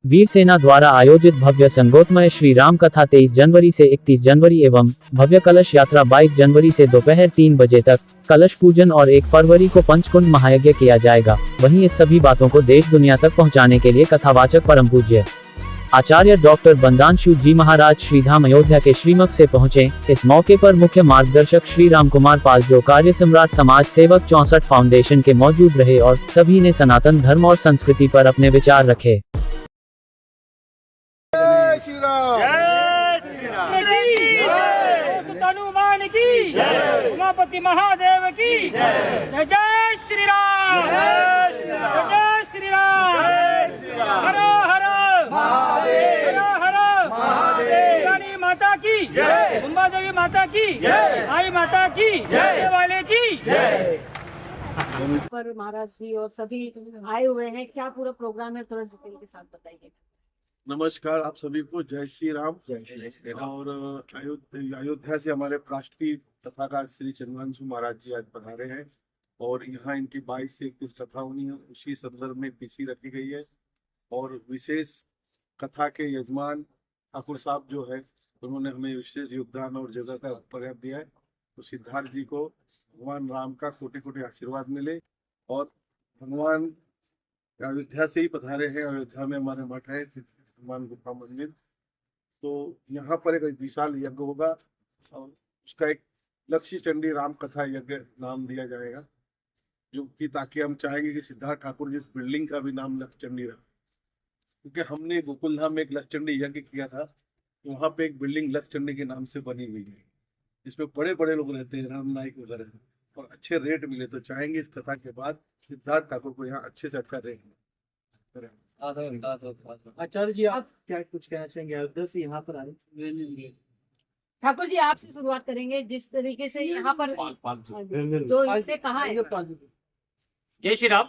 वीर सेना द्वारा आयोजित भव्य संगोत्मय श्री राम कथा 23 जनवरी से 31 जनवरी एवं भव्य कलश यात्रा 22 जनवरी से दोपहर 3 बजे तक, कलश पूजन और 1 फरवरी को पंचकुंड महायज्ञ किया जाएगा। वहीं इस सभी बातों को देश दुनिया तक पहुंचाने के लिए कथावाचक परम पूज्य आचार्य डॉक्टर बंदांशु जी महाराज श्रीधाम अयोध्या के श्रीमठ से पहुंचे। इस मौके पर मुख्य मार्गदर्शक श्री राम कुमार पाल, जो कार्य सम्राट समाज सेवक 64 फाउंडेशन के मौजूद रहे और सभी ने सनातन धर्म और संस्कृति पर अपने विचार रखे। हनुमान की जय, उमापति महादेव की जय। जय श्री राम, जय श्री राम, हर हर महादेव, हर हर महादेव। रानी माता की जय, उमा देवी माता की जय, आई माता की जय, वाले की जय। पर महाराज जी और सभी आए हुए हैं, क्या पूरा प्रोग्राम है, थोड़ा डिटेल के साथ बताइए। नमस्कार आप सभी को, जय श्री राम। और अयोध्या से हमारे राष्ट्रीय कथाकार श्री चंद्रांशु महाराज जी आज पधारे हैं और यहाँ इनकी 22 से 31 कथा होनी है, उसी संदर्भ में पीसी रखी गई है। और विशेष कथा के यजमान ठाकुर साहब जो है, उन्होंने हमें विशेष योगदान और जगह का पर्याप्त दिया है। तो सिद्धार्थ जी को भगवान राम का कोटि कोटि आशीर्वाद मिले। और भगवान अयोध्या से ही पधारे हैं, अयोध्या में हमारे मठ है हनुमान गुफा मंदिर, तो यहाँ पर एक विशाल यज्ञ होगा और उसका एक लक्ष्य चंडी राम कथा यज्ञ नाम दिया जाएगा, जो कि ताकि हम चाहेंगे कि सिद्धार्थ ठाकुर जी इस बिल्डिंग का भी नाम लक्ष्य चंडी रहे, क्योंकि हमने गोकुलधाम में एक लक्ष्य चंडी यज्ञ किया था, वहाँ पे एक बिल्डिंग लक्ष्य चंडी के नाम से बनी हुई है, जिसमें बड़े बड़े लोग रहते हैं, राम नायक वगैरह, और अच्छे रेट मिले। तो चाहेंगे इस कथा के बाद सिद्धार्थ ठाकुर को यहाँ अच्छे से अच्छा रेट मिले। आचार्य जी, आप क्या कुछ कहना चाहेंगे अयोध्या से यहाँ पर आए? ठाकुर जी, आपसे शुरुआत करेंगे, जिस तरीके से यहाँ पर जो इनसे कहा है। जय श्री राम।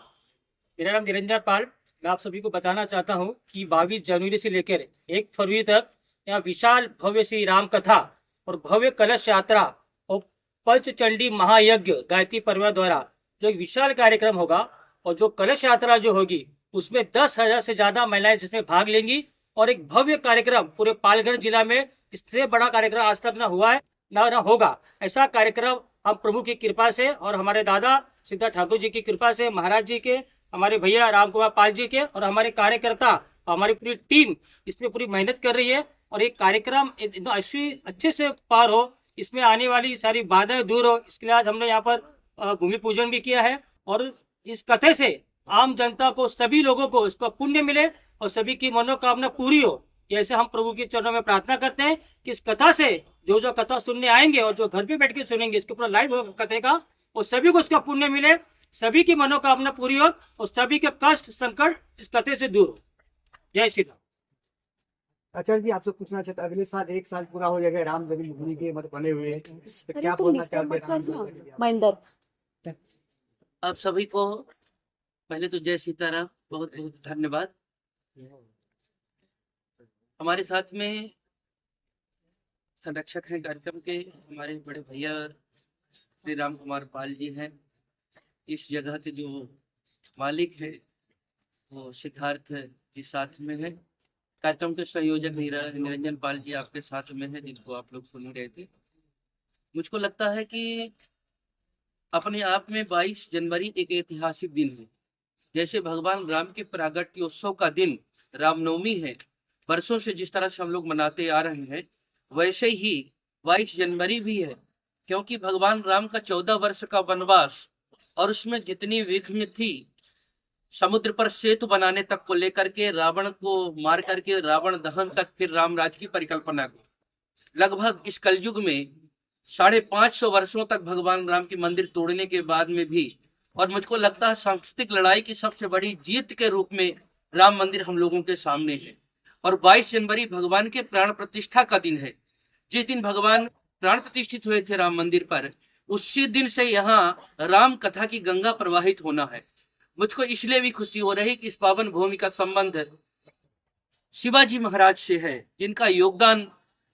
मेरा नाम निरंजन पाल। मैं आप सभी को बताना चाहता हूँ कि 22 जनवरी से लेकर 1 फरवरी तक यहाँ विशाल भव्य श्री राम कथा और भव्य कलश यात्रा और पंचचंडी महायज्ञ गायत्री परिवार द्वारा जो एक विशाल कार्यक्रम होगा, और जो कलश यात्रा जो होगी उसमें 10,000 से ज्यादा महिलाएं जिसमें भाग लेंगी, और एक भव्य कार्यक्रम पूरे पालघर जिला में इससे बड़ा कार्यक्रम आज तक न हुआ है न होगा। ऐसा कार्यक्रम हम प्रभु की कृपा से और हमारे दादा सिद्धार्थ ठाकुर जी की कृपा से, महाराज जी के, हमारे भैया राम कुमार पाल जी के और हमारे कार्यकर्ता, हमारी पूरी टीम इसमें पूरी मेहनत कर रही है। और एक कार्यक्रम अच्छे से पार हो, इसमें आने वाली सारी बाधाएं दूर हो, इसके लिए आज हमने यहाँ पर भूमि पूजन भी किया है। और इस कथे से आम जनता को, सभी लोगों को इसका पुण्य मिले और सभी की मनोकामना पूरी हो, ऐसे हम प्रभु के चरणों में प्रार्थना करते हैं कि इस कथा से जो कथा सुनने आएंगे और जो घर पे बैठ के सुनेंगे, इसके ऊपर लाइव कथे का, और सभी को इसका पुण्य मिले, सभी की मनोकामना पूरी हो और सभी के कष्ट संकट इस कथे से दूर हो। जय श्री राम। आचार्य जी, आपसे पूछना चाहता, अगले साल 1 साल पूरा हो जाएगा राम जन्मभूमि के बने हुए हैं, तो क्या बोलना चाहते हैं महेंद्र? आप सभी को पहले तो जय सीताराम, बहुत बहुत धन्यवाद। हमारे साथ में संरक्षक हैं कार्यक्रम के, हमारे बड़े भैया श्री राम कुमार पाल जी हैं। इस जगह के जो मालिक है वो सिद्धार्थ जी साथ में है। कार्यक्रम के संयोजक निरंजन पाल जी आपके साथ में है, जिनको आप लोग सुन ही रहे थे। मुझको लगता है कि अपने आप में 22 जनवरी एक ऐतिहासिक दिन है। जैसे भगवान राम के प्रागट्योत्सव का दिन रामनवमी है, वर्षों से जिस तरह से हम लोग मनाते आ रहे हैं, वैसे ही 22 जनवरी भी है, क्योंकि भगवान राम का 14 वर्ष का वनवास और उसमें जितनी विघ्न थी, समुद्र पर सेतु बनाने तक को लेकर के, रावण को मार करके रावण दहन तक, फिर राम राज्य की परिकल्पना को, लगभग इस कलयुग में 550 वर्षों तक भगवान राम के मंदिर तोड़ने के बाद में भी, और मुझको लगता है सांस्कृतिक लड़ाई की सबसे बड़ी जीत के रूप में राम मंदिर हम लोगों के सामने है। और 22 जनवरी भगवान के प्राण प्रतिष्ठा का दिन है। जिस दिन भगवान प्राण प्रतिष्ठित हुए थे राम मंदिर पर, उसी दिन से यहाँ राम कथा की गंगा प्रवाहित होना है। मुझको इसलिए भी खुशी हो रही कि इस पावन भूमि का संबंध शिवाजी महाराज से है, जिनका योगदान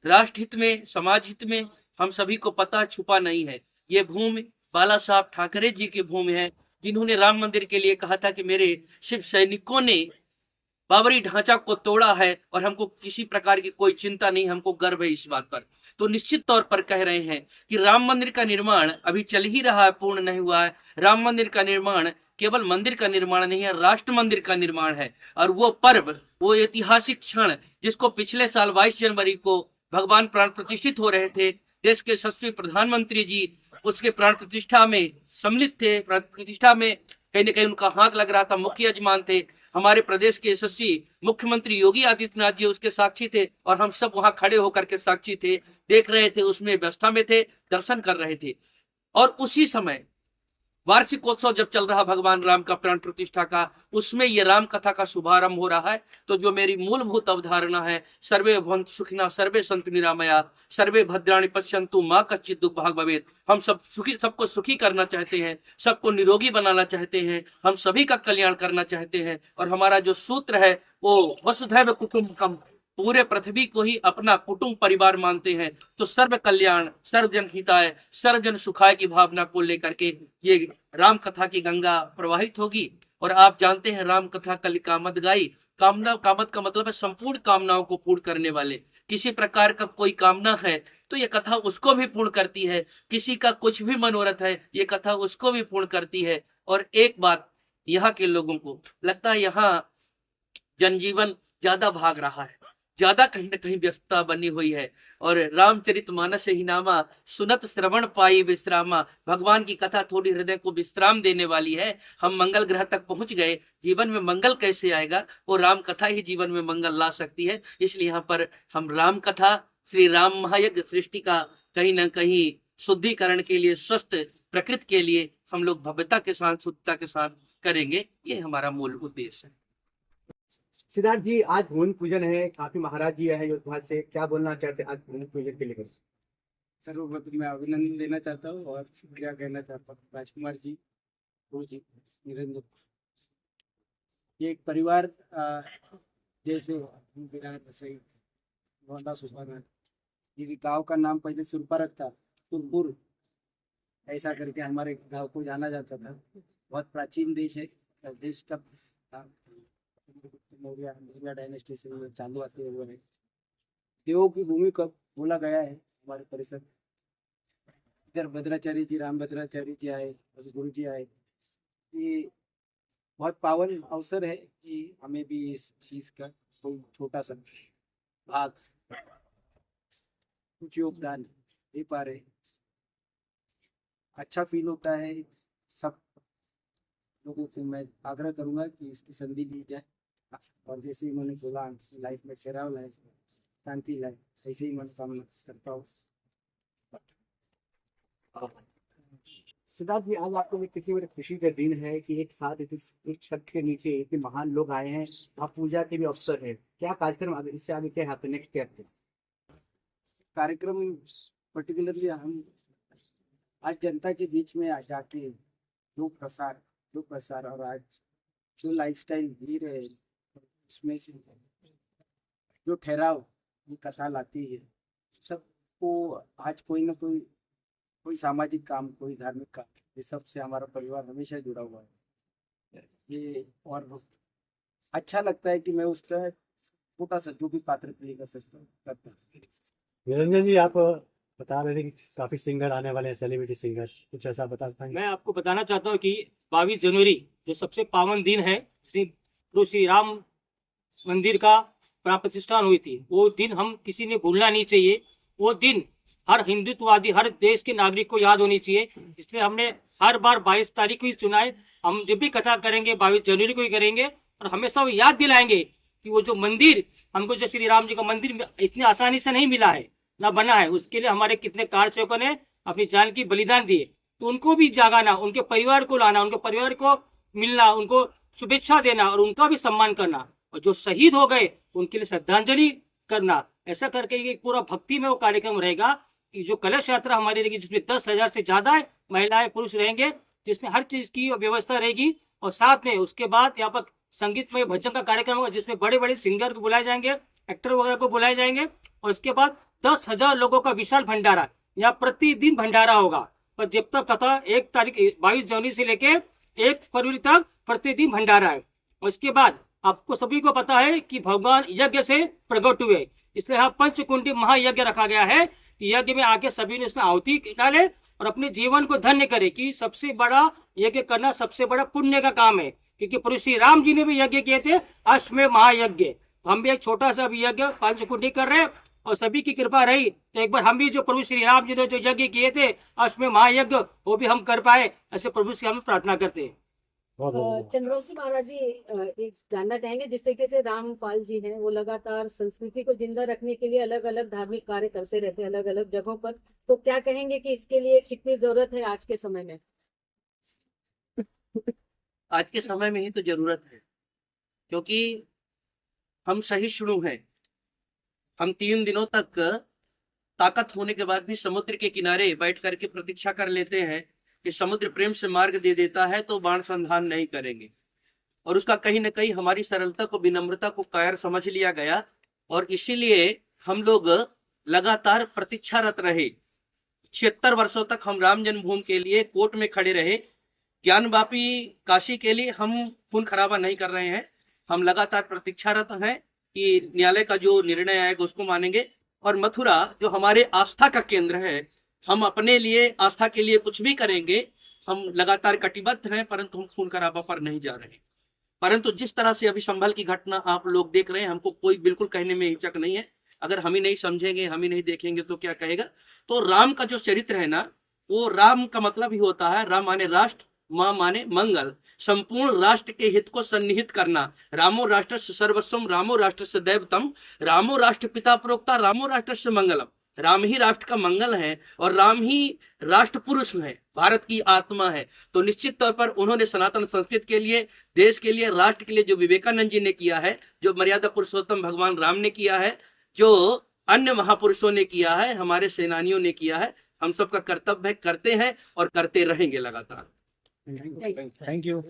राष्ट्र हित में, समाज हित में हम सभी को पता छुपा नहीं है। ये भूमि बाला साहब ठाकरे जी की भूमि है, जिन्होंने राम मंदिर के लिए कहा था कि मेरे शिव सैनिकों ने बाबरी ढांचा को तोड़ा है और हमको किसी प्रकार की कोई चिंता नहीं, हमको गर्व है इस बात पर। तो निश्चित तौर पर कह रहे हैं कि राम मंदिर का निर्माण अभी चल ही रहा है, पूर्ण नहीं हुआ है। राम मंदिर का निर्माण केवल मंदिर का निर्माण नहीं है, राष्ट्र मंदिर का निर्माण है। और वो पर्व, वो ऐतिहासिक क्षण जिसको पिछले साल 22 जनवरी को भगवान प्राण प्रतिष्ठित हो रहे थे, देश के यशस्वी प्रधानमंत्री जी उसके प्राण प्रतिष्ठा में सम्मिलित थे। प्राण प्रतिष्ठा में कहीं न कहीं उनका हाथ लग रहा था, मुख्य यजमान थे। हमारे प्रदेश के यशस्वी मुख्यमंत्री योगी आदित्यनाथ जी उसके साक्षी थे और हम सब वहां खड़े होकर के साक्षी थे, देख रहे थे, उसमें व्यवस्था में थे, दर्शन कर रहे थे। और उसी समय वार्षिकोत्सव जब चल रहा भगवान राम का प्राण प्रतिष्ठा का, उसमें ये राम कथा का शुभारंभ हो रहा है। तो जो मेरी मूलभूत अवधारणा है, सर्वे भवन्तु सुखिनः सर्वे सन्तु निरामया सर्वे भद्राणि पश्यन्तु मा कश्चित् दुःख भाग् भवेत्। हम सब सुखी, सबको सुखी करना चाहते हैं, सबको निरोगी बनाना चाहते हैं, हम सभी का कल्याण करना चाहते हैं। और हमारा जो सूत्र है वो वसुधैव कुटुम्बकम, पूरे पृथ्वी को ही अपना कुटुंब परिवार मानते हैं। तो सर्व कल्याण, सर्वजन हिताय, सर्वजन सुखाय की भावना को लेकर के ये राम कथा की गंगा प्रवाहित होगी। और आप जानते हैं राम कथा कल कामद गाई, कामना, कामद का मतलब है संपूर्ण कामनाओं को पूर्ण करने वाले। किसी प्रकार का कोई कामना है तो ये कथा उसको भी पूर्ण करती है, किसी का कुछ भी मनोरथ है ये कथा उसको भी पूर्ण करती है। और एक बात यहाँ के लोगों को लगता है, यहाँ जनजीवन ज्यादा भाग रहा है, ज्यादा कहीं न कहीं व्यस्तता बनी हुई है। और रामचरितमानस ही नामा सुनत श्रवण पाई विश्रामा, भगवान की कथा थोड़ी हृदय को विश्राम देने वाली है। हम मंगल ग्रह तक पहुंच गए, जीवन में मंगल कैसे आएगा, वो राम कथा ही जीवन में मंगल ला सकती है। इसलिए यहाँ पर हम राम कथा, श्री राम महायज्ञ सृष्टि का कहीं ना कहीं शुद्धिकरण के लिए, स्वस्थ प्रकृति के लिए हम लोग भव्यता के साथ, शुद्धता के साथ करेंगे। ये हमारा मूल उद्देश्य है। सिद्धार्थ जी, आज भूमि पूजन है, काफी महाराज जी है अयोध्या से, क्या बोलना चाहते हैं आज भूमि पूजन के लेकर? सर्वप्रथम मैं अभिनंदन देना चाहता हूँ और शुक्रिया कहना चाहता हूँ राजकुमार जी, गुरु जी, निरंजन। ये एक परिवार जैसे मोहनदास सुल्तान जी, गाँव का नाम पहले सुरपारक था, सुरपुर ऐसा करके हमारे गाँव को जाना जाता था। बहुत प्राचीन देश है, देश का मौर्य डायनेस्टी से चालू आते हुए है। देवों की भूमि कब बोला गया है हमारे परिसर। इधर भद्राचार्य जी, राम भद्राचार्य जी आए, गुरु जी आए। ये बहुत पावन अवसर है कि हमें भी इस चीज का कोई छोटा सा भाग, कुछ योगदान दे पा रहे। अच्छा फील होता है। सब लोगों को मैं आग्रह करूंगा कि इसकी संधि ली जाए और जैसे ही उन्होंने बोला लाइफ में ठहराव लाए, शांति लाए, ऐसे ही मनोकामना करता हूँ। सिद्धार्थ जी, आज आपको एक किसी बड़े खुशी का दिन है कि एक साथ एक छत के नीचे इतने महान लोग आए हैं, आप पूजा के भी अवसर है। क्या कार्यक्रम इससे आगे क्या है, नेक्स्ट क्या है कार्यक्रम? पर्टिकुलरली हम आज जनता के बीच में आ जाके जो प्रसार और आज जो लाइफस्टाइल जी रहे, उसमें से जो ठहराव ये कथा लाती है, सबको आज कोई ना कोई सामाजिक काम, कोई धार्मिक काम, ये सब से हमारा परिवार हमेशा जुड़ा हुआ है। ये और अच्छा लगता है कि मैं उसका छोटा सा जो भी पात्र प्ले कर सकता हूँ करता हूँ। निरंजन जी, आप बता रहे थे कि काफी सिंगर आने वाले हैं, सेलिब्रिटी सिंगर, कुछ ऐसा बता पाएंगे? मैं आपको बताना चाहता हूँ कि 22 जनवरी जो सबसे पावन दिन है, श्री राम मंदिर का प्राण प्रतिष्ठान हुई थी, वो दिन हम किसी ने भूलना नहीं चाहिए। वो दिन हर हिंदुत्ववादी, हर देश के नागरिक को याद होनी चाहिए। इसलिए हमने हर बार 22 तारीख को ही चुना है। हम जब भी कथा करेंगे 22 जनवरी को ही करेंगे और हमेशा वो याद दिलाएंगे कि वो जो मंदिर हमको, जो श्री राम जी का मंदिर इतनी आसानी से नहीं मिला है, ना बना है, उसके लिए हमारे कितने कारसेवकों ने अपनी जान की बलिदान दिए। तो उनको भी जागाना, उनके परिवार को लाना, उनके परिवार को मिलना, उनको शुभेच्छा देना और उनका भी सम्मान करना, और जो शहीद हो गए उनके लिए श्रद्धांजलि करना। ऐसा करके एक पूरा भक्ति में वो कार्यक्रम रहेगा कि जो कलश यात्रा हमारी रहेगी, जिसमें 10,000 से ज्यादा महिलाएं पुरुष रहेंगे, जिसमें हर चीज की व्यवस्था रहेगी। और साथ में उसके बाद यहाँ पर संगीतमय भजन का कार्यक्रम होगा, जिसमें बड़े बड़े सिंगर को बुलाए जाएंगे, एक्टर वगैरह को बुलाए जाएंगे। और उसके बाद 10,000 लोगों का विशाल भंडारा, यहाँ प्रतिदिन भंडारा होगा। पर जब तक कथा 1 तारीख 22 जनवरी से लेके 1 फरवरी तक प्रतिदिन भंडारा है। और उसके बाद आपको सभी को पता है कि भगवान यज्ञ से प्रकट हुए, इसलिए यहाँ पंचकुंडी महायज्ञ रखा गया है कि यज्ञ में आके सभी ने उसमें आहुति डाले और अपने जीवन को धन्य करे, कि सबसे बड़ा यज्ञ करना सबसे बड़ा पुण्य का काम है, क्योंकि प्रभु श्री राम जी ने भी यज्ञ किए थे, अश्वमेध महायज्ञ। तो हम भी एक छोटा सा भी यज्ञ पंचकुंडी कर रहे हैं और सभी की कृपा रही तो एक बार हम भी जो प्रभु श्री राम जी ने जो यज्ञ किए थे अश्वमेध महायज्ञ, वो भी हम कर पाए, ऐसे प्रभु से हम प्रार्थना करते हैं। बहुत बहुत चंद्रवंशी महाराज जी, एक जानना चाहेंगे, जिस तरीके से रामपाल जी हैं वो लगातार संस्कृति को जिंदा रखने के लिए अलग अलग धार्मिक कार्य करते रहते हैं अलग अलग जगहों पर, तो क्या कहेंगे कि इसके लिए कितनी जरूरत है आज के समय में? आज के समय में ही तो जरूरत है, क्योंकि हम सहिष्णु हैं। हम 3 दिनों तक ताकत होने के बाद भी समुद्र के किनारे बैठ करके प्रतीक्षा कर लेते हैं कि समुद्र प्रेम से मार्ग दे देता है तो बाण संधान नहीं करेंगे, और उसका कहीं ना कहीं हमारी सरलता को, विनम्रता को कायर समझ लिया गया, और इसीलिए हम लोग लगातार प्रतीक्षारत रहे। 76 वर्षों तक हम राम जन्मभूमि के लिए कोर्ट में खड़े रहे। ज्ञानवापी काशी के लिए हम खून खराबा नहीं कर रहे हैं, हम लगातार प्रतीक्षारत हैं कि न्यायालय का जो निर्णय आएगा उसको मानेंगे। और मथुरा जो हमारे आस्था का केंद्र है, हम अपने लिए आस्था के लिए कुछ भी करेंगे, हम लगातार कटिबद्ध हैं, परंतु हम खून खराबा पर नहीं जा रहे। परंतु जिस तरह से अभी संभल की घटना आप लोग देख रहे हैं, हमको कोई बिल्कुल कहने में हिचक नहीं है। अगर हम ही नहीं समझेंगे, हम ही नहीं देखेंगे तो क्या कहेगा। तो राम का जो चरित्र है ना, वो राम का मतलब ही होता है, राम माने राष्ट्र, माँ माने मंगल, संपूर्ण राष्ट्र के हित को सन्निहित करना। रामो राष्ट्र सर्वस्वम, रामो राष्ट्र से दैवतम, रामो राष्ट्र पिता प्रोक्ता, रामो राष्ट्र से मंगलम। राम ही राष्ट्र का मंगल है और राम ही राष्ट्र पुरुष है, भारत की आत्मा है। तो निश्चित तौर पर उन्होंने सनातन संस्कृति के लिए, देश के लिए, राष्ट्र के लिए जो विवेकानंद जी ने किया है, जो मर्यादा पुरुषोत्तम भगवान राम ने किया है, जो अन्य महापुरुषों ने किया है, हमारे सेनानियों ने किया है, हम सबका कर्तव्य है, करते हैं और करते रहेंगे लगातार। Thank you.